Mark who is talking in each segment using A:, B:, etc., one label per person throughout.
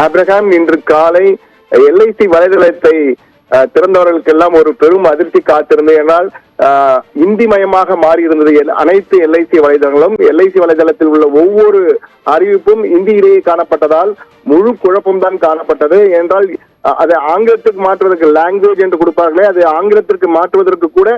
A: Abraham, இன்று காலை LIC வலைதளத்தை திறந்தவர்களுக்கெல்லாம் ஒரு பெரும் அதிர்ச்சி காத்திருந்தது. ஏனால் இந்தி மயமாக மாறி இருந்தது அனைத்து எல்ஐசி வலைதளங்களும். எல்ஐசி வலைதளத்தில் உள்ள ஒவ்வொரு அறிவிப்பும் இந்தியிலேயே காணப்பட்டதால் முழு குழப்பம்தான் காணப்பட்டது. என்றால் அதை ஆங்கிலத்துக்கு மாற்றுவதற்கு லாங்குவேஜ் என்று கொடுப்பார்களே, அது ஆங்கிலத்திற்கு மாற்றுவதற்கு கூட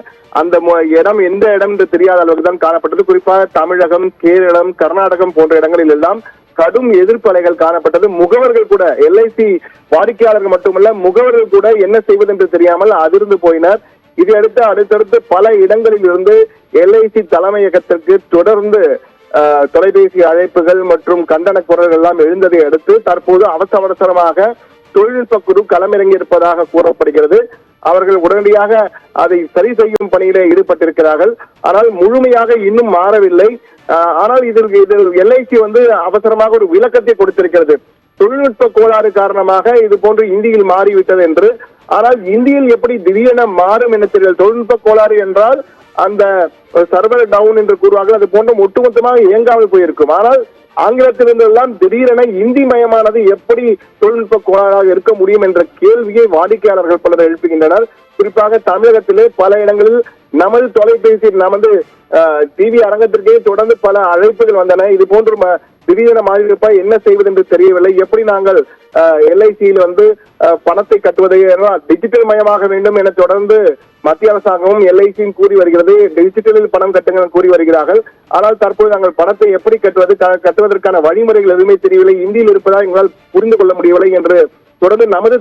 A: அந்த இடம் எந்த இடம் என்று தெரியாத அளவுக்கு தான் காணப்பட்டது. குறிப்பாக தமிழகம், கேரளம், கர்நாடகம் போன்ற இடங்களில் எல்லாம் கடும் எதிர்ப்பு அலைகள் காணப்பட்டது. முகவர்கள் கூட, எல்ஐசி வாடிக்கையாளர்கள் மட்டுமல்ல, முகவர்கள் கூட என்ன செய்வது என்று தெரியாமல் அதிர்ந்து போயினர். இதையடுத்து அடுத்தடுத்து பல இடங்களில் இருந்து எல்ஐசி தலைமையகத்திற்கு தொடர்ந்து தொலைபேசி அழைப்புகள் மற்றும் கண்டன குரல்கள் எல்லாம் எழுந்ததை அடுத்து தற்போது அவசரமாக தொழில்நுட்ப குழு களமிறங்கி இருப்பதாக கூறப்படுகிறது. அவர்கள் உடனடியாக அதை சரி செய்யும் பணியிலே ஈடுபட்டிருக்கிறார்கள். ஆனால் முழுமையாக இன்னும் மாறவில்லை. ஆனால் இதில் எல்ஐசி அவசரமாக ஒரு விளக்கத்தை கொடுத்திருக்கிறது. தொழில்நுட்ப கோளாறு காரணமாக இது போன்று இந்தியில் மாறிவிட்டது என்று. ஆனால் இந்தியில் எப்படி திடீரென மாறும் என தெரியல. தொழில்நுட்ப கோளாறு என்றால் அந்த சர்வர் டவுன் என்று கூறுவார்கள், அது போன்ற ஒட்டுமொத்தமாக இயங்காமல் போயிருக்கும். ஆனால் ஆங்கிலத்திலிருந்தெல்லாம் திடீரென இந்தி மயமானது எப்படி தொழில்நுட்ப கோளாறாக இருக்க முடியும் என்ற கேள்வியை வாடிக்கையாளர்கள் பலர் எழுப்புகின்றனர். குறிப்பாக தமிழகத்திலே பல இடங்களில் நமது தொலைபேசி, நமது டிவி அரங்கத்திற்கே தொடர்ந்து பல அழைப்புகள் வந்தன. இது போன்று திடீரென மாறியிருப்பா, என்ன செய்வது என்று தெரியவில்லை. எப்படி நாங்கள் எல்ஐசியில் பணத்தை கட்டுவதை டிஜிட்டல் மயமாக வேண்டும் என தொடர்ந்து மத்திய அரசாங்கமும் எல்ஐசியும் கூறி வருகிறது. டிஜிட்டலில் பணம் கட்டுங்கள் கூறி வருகிறார்கள். ஆனால் தற்போது நாங்கள் பணத்தை எப்படி கட்டுவதற்கான வழிமுறைகள் எதுவுமே தெரியவில்லை, இந்தியில் இருப்பதால் எங்களால் புரிந்து கொள்ள முடியவில்லை என்று தொடர்ந்து நமது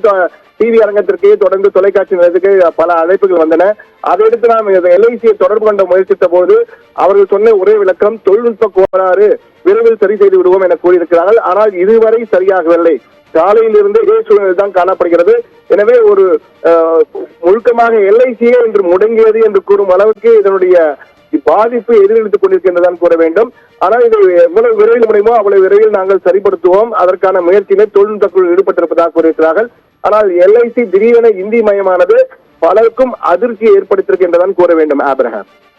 A: டிவி அரங்கத்திற்கே தொடர்ந்து தொலைக்காட்சி நிலையத்துக்கு பல அழைப்புகள் வந்தன. அதையடுத்து நாம் எல்ஐசியை தொடர்பு கொண்ட முயற்சித்த போது அவர்கள் சொன்ன ஒரே விளக்கம், தொழில்நுட்ப கோளாறு, விரைவில் சரி செய்து விடுவோம் என கூறியிருக்கிறார்கள். ஆனால் இதுவரை சரியாகவில்லை. காலையில் இருந்து இதே சூழ்நிலை தான் காணப்படுகிறது. எனவே ஒரு முழுக்கமாக எல்ஐசியே என்று முடங்கியது என்று கூறும் அளவுக்கு இதனுடைய பாதிப்பு எதிரொலித்துக் கொண்டிருக்கின்றதான் கூற வேண்டும். ஆனால் இதை எவ்வளவு விரைவில் முடியுமோ அவ்வளவு விரைவில் நாங்கள் சரிப்படுத்துவோம், அதற்கான முயற்சியிலே தொழில்நுட்ப குழு ஈடுபட்டிருப்பதாக கூறியிருக்கிறார்கள். ஆனால் எல்ஐசி திடீரென இந்தி மயமானது பலருக்கும் அதிர்ச்சியை ஏற்படுத்தியிருக்கின்றதான் கூற வேண்டும். ஆப்ரஹாம்.